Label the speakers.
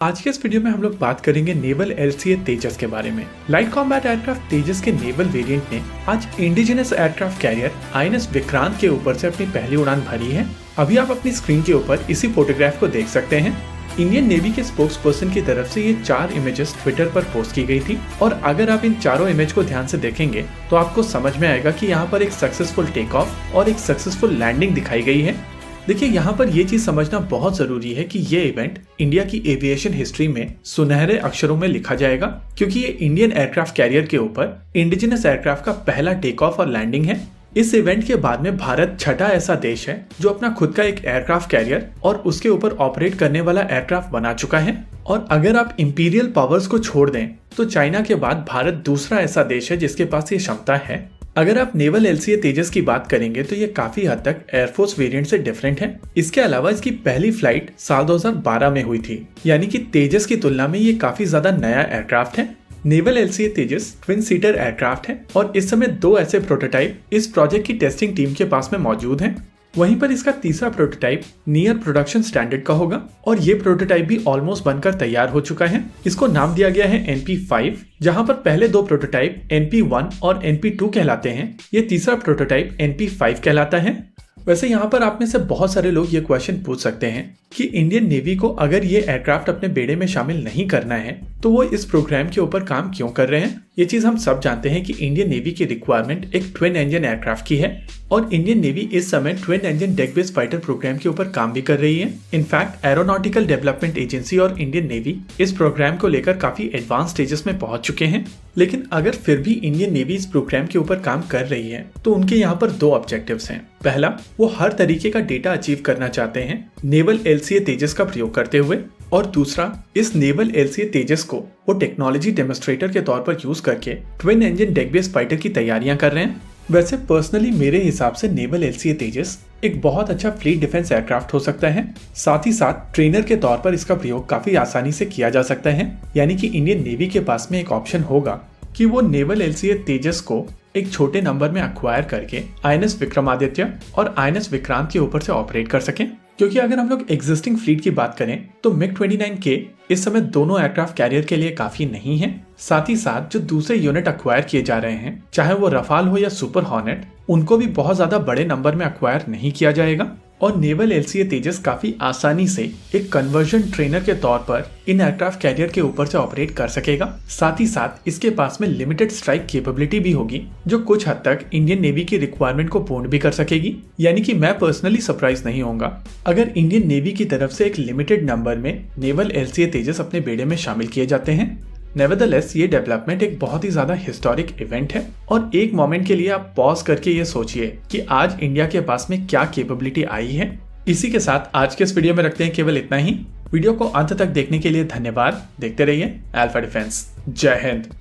Speaker 1: आज के इस वीडियो में हम लोग बात करेंगे नेवल एलसीए तेजस के बारे में। लाइट कॉम्बैट एयरक्राफ्ट तेजस के नेवल वेरिएंट ने आज indigenous aircraft carrier INS Vikrant के ऊपर से अपनी पहली उड़ान भरी है। अभी आप अपनी स्क्रीन के ऊपर इसी फोटोग्राफ को देख सकते हैं। इंडियन नेवी के स्पोक्स पर्सन की तरफ से ये 4 इमेजेस ट्विटर पर पोस्ट की गई थी और अगर आप इन चारों इमेज को ध्यान से देखेंगे तो आपको समझ में आएगा कि यहाँ पर एक सक्सेसफुल टेक ऑफ और एक सक्सेसफुल लैंडिंग दिखाई गई है। देखिए, यहाँ पर ये चीज समझना बहुत जरूरी है कि ये इवेंट इंडिया की एविएशन हिस्ट्री में सुनहरे अक्षरों में लिखा जाएगा, क्योंकि ये इंडियन एयरक्राफ्ट कैरियर के ऊपर इंडिजिनस एयरक्राफ्ट का पहला टेक ऑफ और लैंडिंग है। इस इवेंट के बाद में भारत छठा ऐसा देश है जो अपना खुद का एक एयरक्राफ्ट कैरियर और उसके ऊपर ऑपरेट करने वाला एयरक्राफ्ट बना चुका है। और अगर आप इंपीरियल पावर्स को छोड़ दें तो चाइना के बाद भारत दूसरा ऐसा देश है जिसके पास ये क्षमता है। अगर आप नेवल एलसीए तेजस की बात करेंगे तो ये काफी हद तक एयरफोर्स वेरिएंट से डिफरेंट है। इसके अलावा इसकी पहली फ्लाइट साल 2012 में हुई थी, यानी कि तेजस की तुलना में ये काफी ज्यादा नया एयरक्राफ्ट है। नेवल एलसीए तेजस ट्विन सीटर एयरक्राफ्ट है और इस समय 2 ऐसे प्रोटोटाइप इस प्रोजेक्ट की टेस्टिंग टीम के पास में मौजूद हैं। वहीं पर इसका तीसरा प्रोटोटाइप नियर प्रोडक्शन स्टैंडर्ड का होगा और ये प्रोटोटाइप भी ऑलमोस्ट बनकर तैयार हो चुका है। इसको नाम दिया गया है NP5, जहां पर पहले 2 प्रोटोटाइप NP1 और NP2 कहलाते हैं। ये तीसरा प्रोटोटाइप NP5 कहलाता है। वैसे यहाँ पर आप में से बहुत सारे लोग ये क्वेश्चन पूछ सकते हैं कि इंडियन नेवी को अगर ये एयरक्राफ्ट अपने बेड़े में शामिल नहीं करना है तो वो इस प्रोग्राम के ऊपर काम क्यों कर रहे हैं। ये चीज हम सब जानते हैं कि इंडियन नेवी की रिक्वायरमेंट एक ट्विन इंजन एयरक्राफ्ट की है और इंडियन नेवी इस समय twin engine deck based fighter program के ऊपर काम भी कर रही है। इनफैक्ट एरोनॉटिकल डेवलपमेंट एजेंसी और इंडियन नेवी इस प्रोग्राम को लेकर काफी एडवांस स्टेजेस में पहुंच चुके हैं। लेकिन अगर फिर भी इंडियन नेवी इस प्रोग्राम के ऊपर काम कर रही है तो उनके यहाँ पर 2 ऑब्जेक्टिव्स हैं। पहला, वो हर तरीके का डेटा अचीव करना चाहते हैं नेवल एलसीए तेजस का प्रयोग करते हुए, और दूसरा, इस नेवल एलसीए तेजस को वो टेक्नोलॉजी डेमोन्स्ट्रेटर के तौर पर यूज करके twin engine deck based fighter की तैयारियां कर रहे हैं। वैसे पर्सनली मेरे हिसाब से नेवल एलसीए तेजस एक बहुत अच्छा फ्लीट डिफेंस एयरक्राफ्ट हो सकता है। साथ ही साथ ट्रेनर के तौर पर इसका प्रयोग काफी आसानी से किया जा सकता है, यानी कि इंडियन नेवी के पास में एक ऑप्शन होगा कि वो नेवल एलसीए तेजस को एक छोटे नंबर में अक्वायर करके आईएनएस विक्रमादित्य और आईएनएस विक्रांत के ऊपर से ऑपरेट कर सकें। क्योंकि अगर हम लोग एग्जिस्टिंग फ्लीट की बात करें तो MiG-29K इस समय दोनों एयरक्राफ्ट कैरियर के लिए काफी नहीं है। साथ ही साथ जो दूसरे यूनिट अक्वायर किए जा रहे हैं, चाहे वो रफाल हो या सुपर हॉर्नेट, उनको भी बहुत ज्यादा बड़े नंबर में अक्वायर नहीं किया जाएगा। और नेवल एलसीए तेजस काफी आसानी से एक कन्वर्जन ट्रेनर के तौर पर इन एयरक्राफ्ट कैरियर के ऊपर से ऑपरेट कर सकेगा। साथ ही साथ इसके पास में लिमिटेड स्ट्राइक कैपेबिलिटी भी होगी जो कुछ हद तक इंडियन नेवी की रिक्वायरमेंट को पूर्ण भी कर सकेगी। यानी कि मैं पर्सनली सरप्राइज नहीं होऊंगा अगर इंडियन नेवी की तरफ से एक लिमिटेड नंबर में नेवल एलसीए तेजस अपने बेड़े में शामिल किए जाते हैं। नेवरदलेस ये डेवलपमेंट एक बहुत ही ज्यादा हिस्टोरिक इवेंट है और एक मोमेंट के लिए आप पॉज करके ये सोचिए कि आज इंडिया के पास में क्या कैपेबिलिटी आई है। इसी के साथ आज के इस वीडियो में रखते हैं केवल इतना ही। वीडियो को अंत तक देखने के लिए धन्यवाद। देखते रहिए अल्फा डिफेंस। जय हिंद।